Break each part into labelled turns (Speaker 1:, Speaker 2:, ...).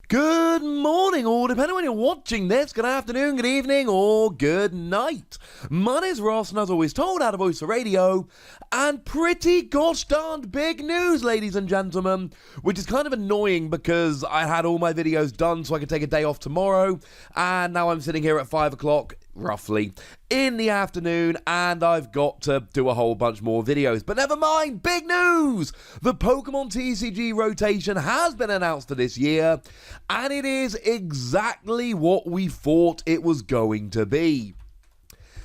Speaker 1: Good morning, or depending on when you're watching this, good afternoon, good evening, or good night. My name's Ross, and as always told, out of Voice for Radio, and pretty gosh darned big news, ladies and gentlemen, which is kind of annoying because I had all my videos done so I could take a day off tomorrow, and now I'm sitting here at 5 o'clock, roughly, in the afternoon, and I've got to do a whole bunch more videos. But never mind, big news! The Pokemon TCG rotation has been announced for this year, and it is exactly what we thought it was going to be.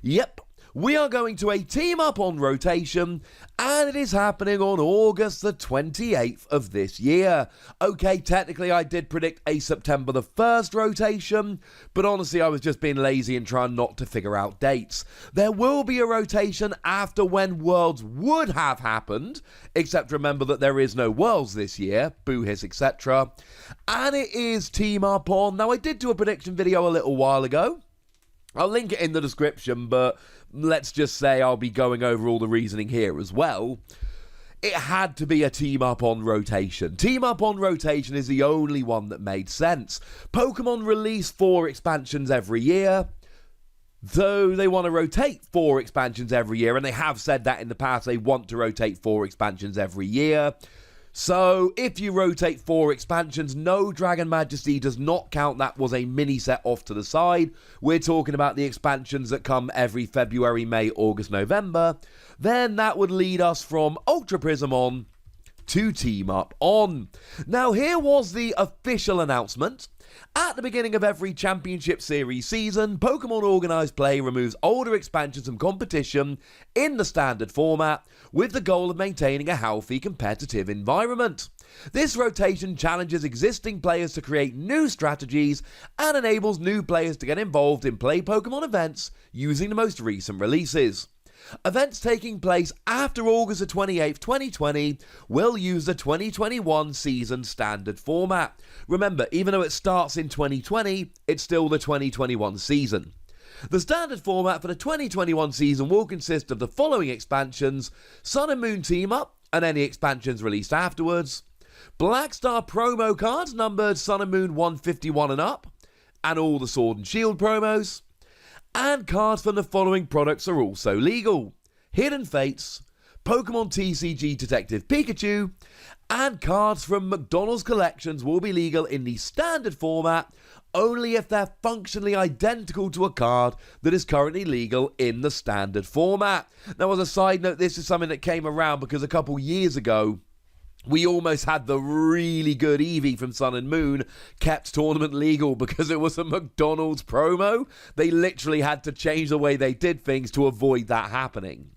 Speaker 1: Yep, we are going to a team up on rotation, and it is happening on August the 28th of this year. Okay, technically I did predict a September the 1st rotation, but honestly I was just being lazy and trying not to figure out dates. There will be a rotation after when Worlds would have happened, except remember that there is no Worlds this year, boo hiss etc. And it is team up on, now I did do a prediction video a little while ago. I'll link it in the description, but let's just say I'll be going over all the reasoning here as well. It had to be a team up on rotation. Team up on rotation is the only one that made sense. Pokemon release 4 expansions every year, though they want to rotate 4 expansions every year, and they have said that in the past, they want to rotate 4 expansions every year. So, if you rotate 4 expansions, no, Dragon Majesty does not count. That was a mini set off to the side. We're talking about the expansions that come every February, May, August, November. Then that would lead us from Ultra Prism on to Team Up on. Now, here was the official announcement. At the beginning of every Championship Series season, Pokemon Organized Play removes older expansions from competition in the standard format with the goal of maintaining a healthy competitive environment. This rotation challenges existing players to create new strategies and enables new players to get involved in play Pokemon events using the most recent releases. Events taking place after August the 28th, 2020 will use the 2021 season standard format. Remember, even though it starts in 2020, it's still the 2021 season. The standard format for the 2021 season will consist of the following expansions: Sun and Moon Team Up and any expansions released afterwards, Black Star promo cards numbered Sun and Moon 151 and up, and all the Sword and Shield promos. And cards from the following products are also legal: Hidden Fates, Pokemon TCG Detective Pikachu, and cards from McDonald's collections will be legal in the standard format only if they're functionally identical to a card that is currently legal in the standard format. Now, as a side note, this is something that came around because a couple years ago, we almost had the really good Eevee from Sun and Moon kept tournament legal because it was a McDonald's promo. They literally had to change the way they did things to avoid that happening.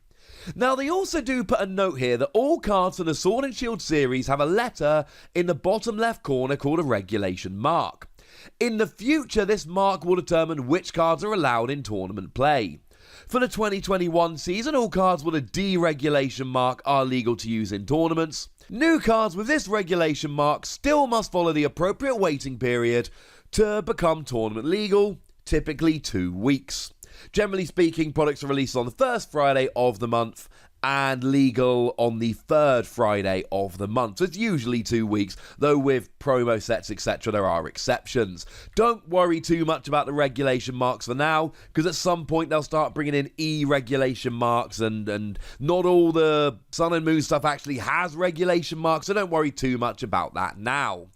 Speaker 1: Now, they also do put a note here that all cards from the Sword and Shield series have a letter in the bottom left corner called a regulation mark. In the future, this mark will determine which cards are allowed in tournament play. For the 2021 season, all cards with a deregulation mark are legal to use in tournaments. New cards with this regulation mark still must follow the appropriate waiting period to become tournament legal, typically 2 weeks. Generally speaking, products are released on the first Friday of the month and legal on the third Friday of the month. So it's usually 2 weeks, though with promo sets, etc., there are exceptions. Don't worry too much about the regulation marks for now, because at some point they'll start bringing in E-regulation marks, and not all the Sun and Moon stuff actually has regulation marks, so don't worry too much about that now.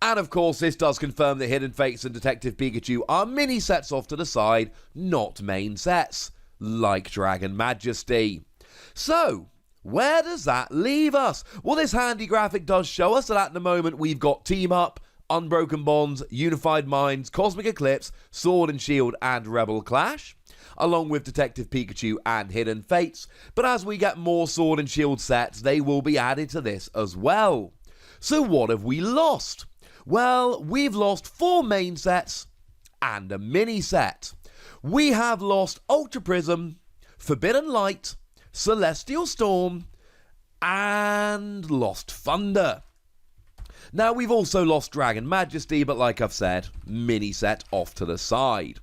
Speaker 1: And of course, this does confirm that Hidden Fates and Detective Pikachu are mini sets off to the side, not main sets, like Dragon Majesty. So, where does that leave us? Well, this handy graphic does show us that at the moment we've got Team Up, Unbroken Bonds, Unified Minds, Cosmic Eclipse, Sword and Shield, and Rebel Clash, along with Detective Pikachu and Hidden Fates. But as we get more Sword and Shield sets, they will be added to this as well. So what have we lost? Well, we've lost 4 main sets and a mini set. We have lost Ultra Prism, Forbidden Light, Celestial Storm, and Lost Thunder. Now, we've also lost Dragon Majesty, but like I've said, mini set off to the side.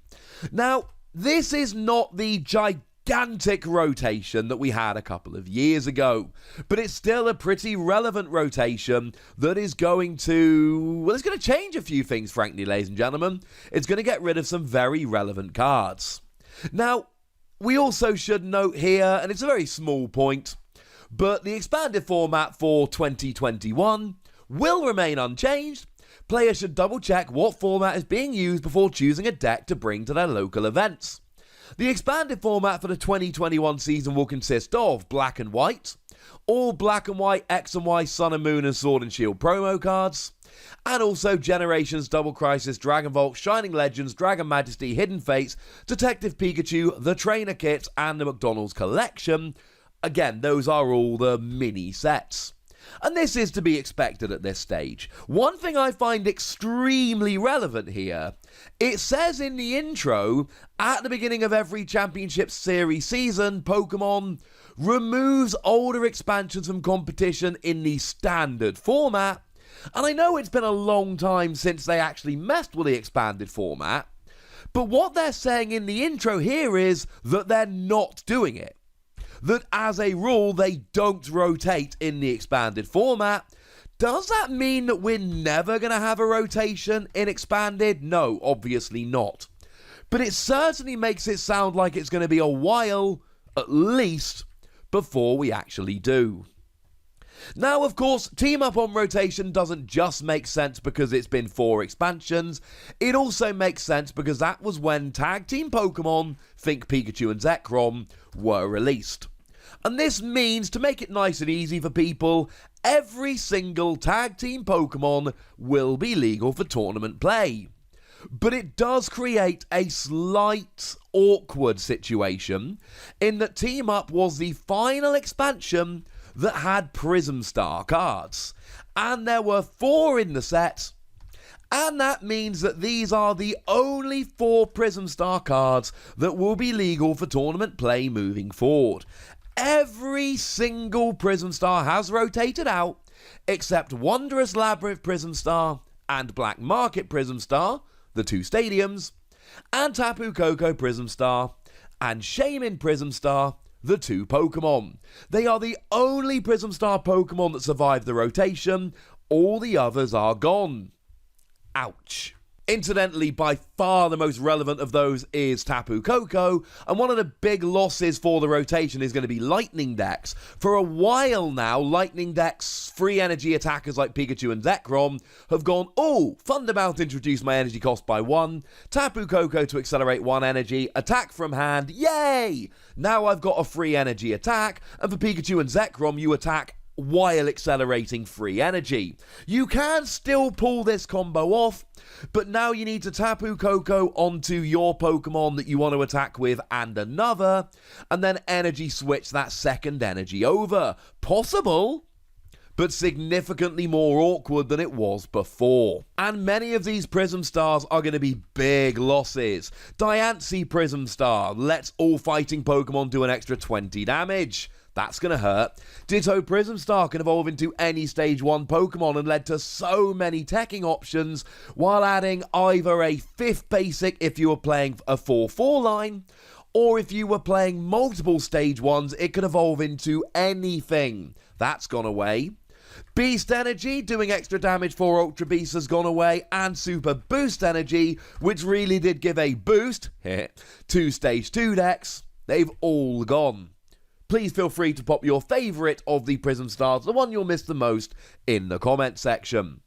Speaker 1: Now, this is not the gigantic gigantic rotation that we had a couple of years ago. But it's still a pretty relevant rotation that is going to, well, it's going to change a few things, frankly, ladies and gentlemen. It's going to get rid of some very relevant cards. Now, we also should note here, and it's a very small point, but the expanded format for 2021 will remain unchanged. Players should double check what format is being used before choosing a deck to bring to their local events. The expanded format for the 2021 season will consist of Black and White, all Black and White X and Y Sun and Moon and Sword and Shield promo cards, and also Generations, Double Crisis, Dragon Vault, Shining Legends, Dragon Majesty, Hidden Fates, Detective Pikachu, the Trainer Kit, and the McDonald's Collection. Again, those are all the mini sets. And this is to be expected at this stage. One thing I find extremely relevant here, it says in the intro, at the beginning of every Championship Series season, Pokemon removes older expansions from competition in the standard format. And I know it's been a long time since they actually messed with the expanded format, but what they're saying in the intro here is that they're not doing it. That as a rule, they don't rotate in the expanded format. Does that mean that we're never going to have a rotation in expanded? No, obviously not. But it certainly makes it sound like it's going to be a while, at least, before we actually do. Now, of course, Team Up on rotation doesn't just make sense because it's been 4 expansions. It also makes sense because that was when Tag Team Pokemon, think Pikachu and Zekrom, were released. And this means, to make it nice and easy for people, every single Tag Team Pokemon will be legal for tournament play. But it does create a slight awkward situation in that Team Up was the final expansion that had Prism Star cards. And there were 4 in the set. And that means that these are the only 4 Prism Star cards that will be legal for tournament play moving forward. Every single Prism Star has rotated out, except Wondrous Labyrinth Prism Star and Black Market Prism Star, the 2 stadiums, and Tapu Koko Prism Star and Shaman Prism Star, the 2 Pokemon. They are the only Prism Star Pokemon that survived the rotation. All the others are gone. Ouch. Incidentally, by far the most relevant of those is Tapu Koko, and one of the big losses for the rotation is going to be Lightning decks. For a while now, Lightning decks, free energy attackers like Pikachu and Zekrom, have gone, oh, Thunderbolt introduced my energy cost by 1, Tapu Koko to accelerate 1 energy, attack from hand, yay! Now I've got a free energy attack, and for Pikachu and Zekrom, you attack while accelerating free energy. You can still pull this combo off, but now you need to Tapu Koko onto your Pokemon that you want to attack with and another, and then energy switch that second energy over. Possible, but significantly more awkward than it was before. And many of these Prism Stars are going to be big losses. Diancie Prism Star lets all fighting Pokemon do an extra 20 damage. That's going to hurt. Ditto Prism Star can evolve into any Stage 1 Pokemon and led to so many teching options, while adding either a 5th basic if you were playing a 4-4 line, or if you were playing multiple Stage 1s, it could evolve into anything. That's gone away. Beast Energy, doing extra damage for Ultra Beast, has gone away, and Super Boost Energy, which really did give a boost to Stage 2 decks, they've all gone. Please feel free to pop your favourite of the Prism Stars, the one you'll miss the most, in the comment section.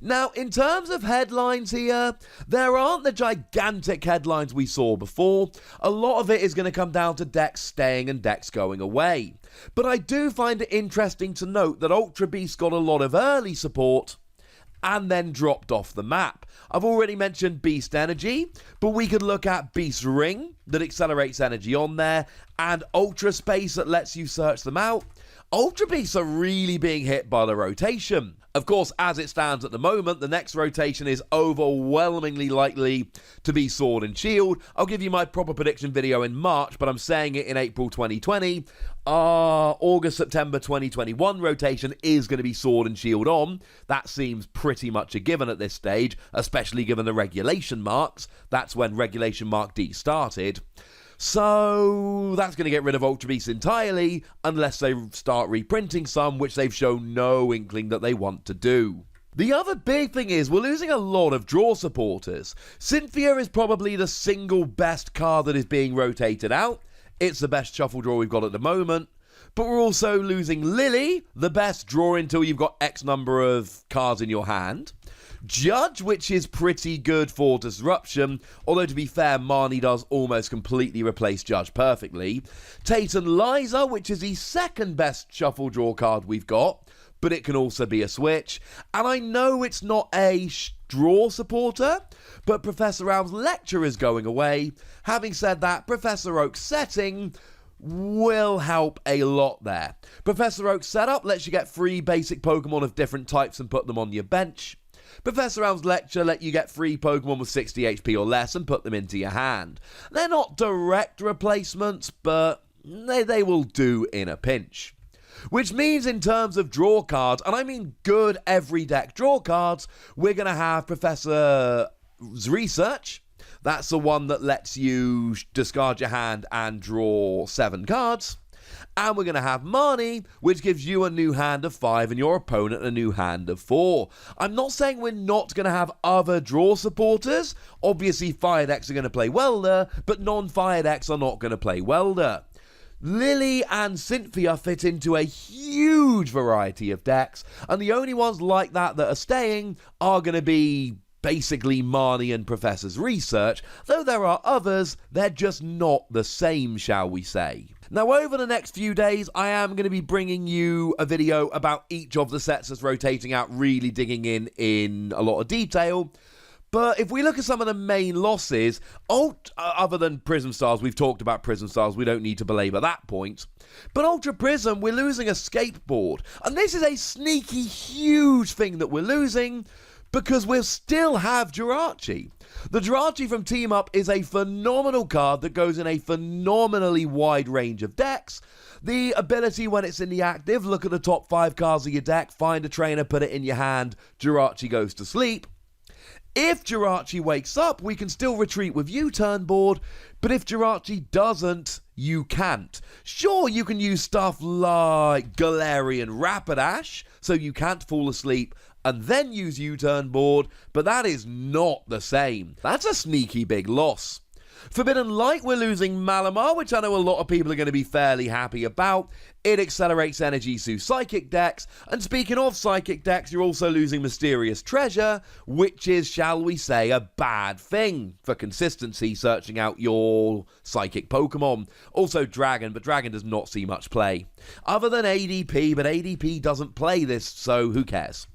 Speaker 1: Now, in terms of headlines here, there aren't the gigantic headlines we saw before. A lot of it is going to come down to decks staying and decks going away. But I do find it interesting to note that Ultra Beast got a lot of early support and then dropped off the map. I've already mentioned Beast Energy, but we could look at Beast Ring, that accelerates energy on there, and Ultra Space that lets you search them out. Ultra Beasts are really being hit by the rotation. Of course, as it stands at the moment, the next rotation is overwhelmingly likely to be Sword and Shield. I'll give you my proper prediction video in March, but I'm saying it in April 2020. August-September 2021 rotation is going to be Sword and Shield on. That seems pretty much a given at this stage, especially given the regulation marks. That's when Regulation Mark D started. So that's going to get rid of Ultra Beasts entirely, unless they start reprinting some, which they've shown no inkling that they want to do. The other big thing is we're losing a lot of draw supporters. Cynthia is probably the single best card that is being rotated out. It's the best shuffle draw we've got at the moment. But we're also losing Lily, the best draw until you've got X number of cards in your hand. Judge, which is pretty good for disruption, although to be fair, Marnie does almost completely replace Judge perfectly. Tate and Liza, which is the second best shuffle draw card we've got, but it can also be a switch. And I know it's not a draw supporter, but Professor Al's lecture is going away. Having said that, Professor Oak's setting will help a lot there. Professor Oak's setup lets you get 3 basic Pokemon of different types and put them on your bench. Professor Al's lecture let you get 3 Pokemon with 60 HP or less and put them into your hand. They're not direct replacements, but they will do in a pinch. Which means in terms of draw cards, and I mean good every deck draw cards, we're going to have Professor's Research. That's the one that lets you discard your hand and draw 7 cards. And we're going to have Marnie, which gives you a new hand of 5 and your opponent a new hand of 4. I'm not saying we're not going to have other draw supporters. Obviously, Fire decks are going to play Welder, but non-Fire decks are not going to play Welder. Lily and Cynthia fit into a huge variety of decks, and the only ones like that that are staying are going to be basically Marnie and Professor's Research, though there are others, they're just not the same, shall we say. Now, over the next few days, I am going to be bringing you a video about each of the sets that's rotating out, really digging in a lot of detail. But if we look at some of the main losses, other than Prism Stars, we've talked about Prism Stars, we don't need to belabor that point. But Ultra Prism, we're losing a skateboard. And this is a sneaky, huge thing that we're losing, because we'll still have Jirachi. The Jirachi from Team Up is a phenomenal card that goes in a phenomenally wide range of decks. The ability when it's in the active, look at the top 5 cards of your deck, find a trainer, put it in your hand, Jirachi goes to sleep. If Jirachi wakes up, we can still retreat with U-turn board, but if Jirachi doesn't, you can't. Sure, you can use stuff like Galarian Rapidash, so you can't fall asleep, and then use U-turn board, but that is not the same. That's a sneaky big loss. Forbidden Light, we're losing Malamar, which I know a lot of people are going to be fairly happy about. It accelerates energy through Psychic decks, and speaking of Psychic decks, you're also losing Mysterious Treasure, which is, shall we say, a bad thing for consistency searching out your Psychic Pokemon. Also Dragon, but Dragon does not see much play. Other than ADP, but ADP doesn't play this, so who cares?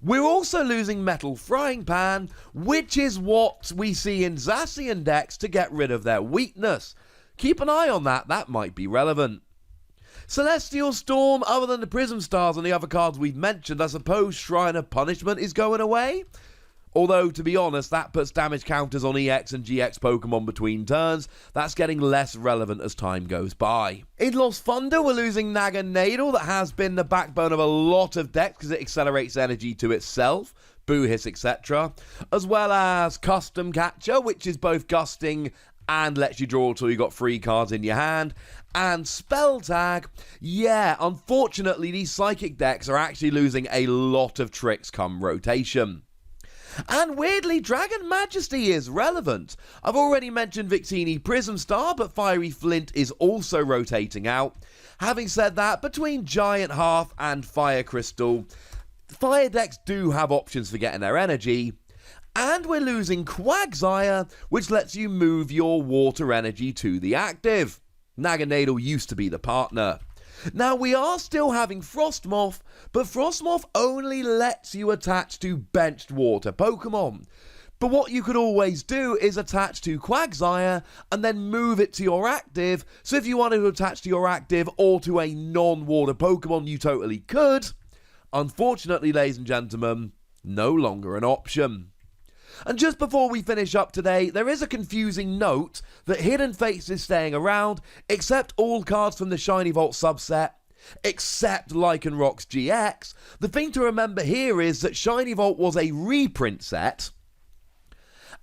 Speaker 1: We're also losing Metal Frying Pan, which is what we see in Zacian decks to get rid of their weakness. Keep an eye on that, that might be relevant. Celestial Storm, other than the Prism Stars and the other cards we've mentioned, I suppose Shrine of Punishment is going away. Although, to be honest, that puts damage counters on EX and GX Pokemon between turns. That's getting less relevant as time goes by. In Lost Thunder, we're losing Naganadel, that has been the backbone of a lot of decks because it accelerates energy to itself, Boohiss, etc. As well as Custom Catcher, which is both gusting and lets you draw till you got 3 cards in your hand. And Spell Tag, yeah, unfortunately, these Psychic decks are actually losing a lot of tricks come rotation. And weirdly, Dragon Majesty is relevant. I've already mentioned Victini Prism Star, but Fiery Flint is also rotating out. Having said that, between Giant Hearth and Fire Crystal, Fire decks do have options for getting their energy. And we're losing Quagsire, which lets you move your water energy to the active. Naganadel used to be the partner. Now, we are still having Frostmoth, but Frostmoth only lets you attach to benched water Pokemon. But what you could always do is attach to Quagsire and then move it to your active. So if you wanted to attach to your active or to a non-water Pokemon, you totally could. Unfortunately, ladies and gentlemen, no longer an option. And just before we finish up today, there is a confusing note that Hidden Fates is staying around, except all cards from the Shiny Vault subset, except Lycanroc GX. The thing to remember here is that Shiny Vault was a reprint set,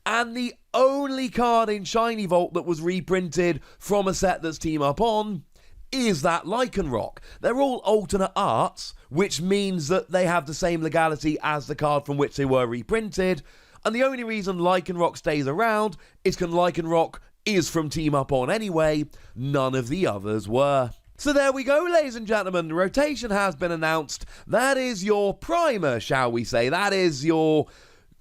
Speaker 1: And the only card in Shiny Vault that was reprinted from a set that's Team Up on is that Lycanroc. They're all alternate arts, which means that they have the same legality as the card from which they were reprinted. And the only reason Lycanroc stays around is because Lycanroc is from Team Up On anyway. None of the others were. So there we go, ladies and gentlemen. The rotation has been announced. That is your primer, shall we say. That is your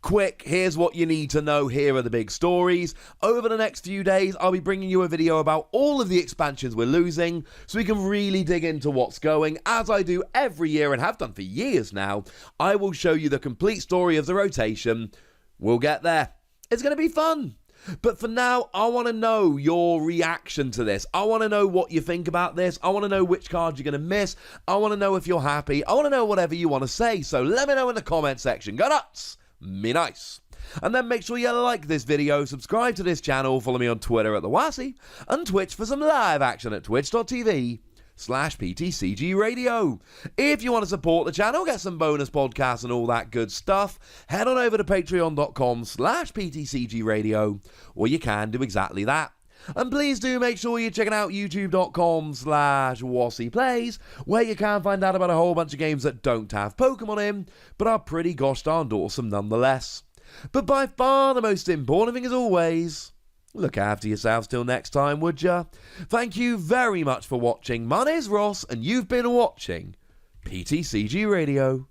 Speaker 1: quick, here's what you need to know, here are the big stories. Over the next few days, I'll be bringing you a video about all of the expansions we're losing, so we can really dig into what's going. As I do every year and have done for years now, I will show you the complete story of the rotation. We'll get there. It's going to be fun. But for now, I want to know your reaction to this. I want to know what you think about this. I want to know which cards you're going to miss. I want to know if you're happy. I want to know whatever you want to say. So let me know in the comment section. Go nuts! Me nice. And then make sure you like this video, subscribe to this channel, follow me on Twitter at the Wassy, and Twitch for some live action at twitch.tv/PTCGRadio. If you want to support the channel, get some bonus podcasts and all that good stuff, head on over to patreon.com/PTCGRadio, or you can do exactly that. And please do make sure you're checking out youtube.com/WassyPlays, where you can find out about a whole bunch of games that don't have Pokemon in, but are pretty gosh darned awesome nonetheless. But by far the most important thing as always, look after yourselves till next time, would ya? Thank you very much for watching. My name's Ross, and you've been watching PTCG Radio.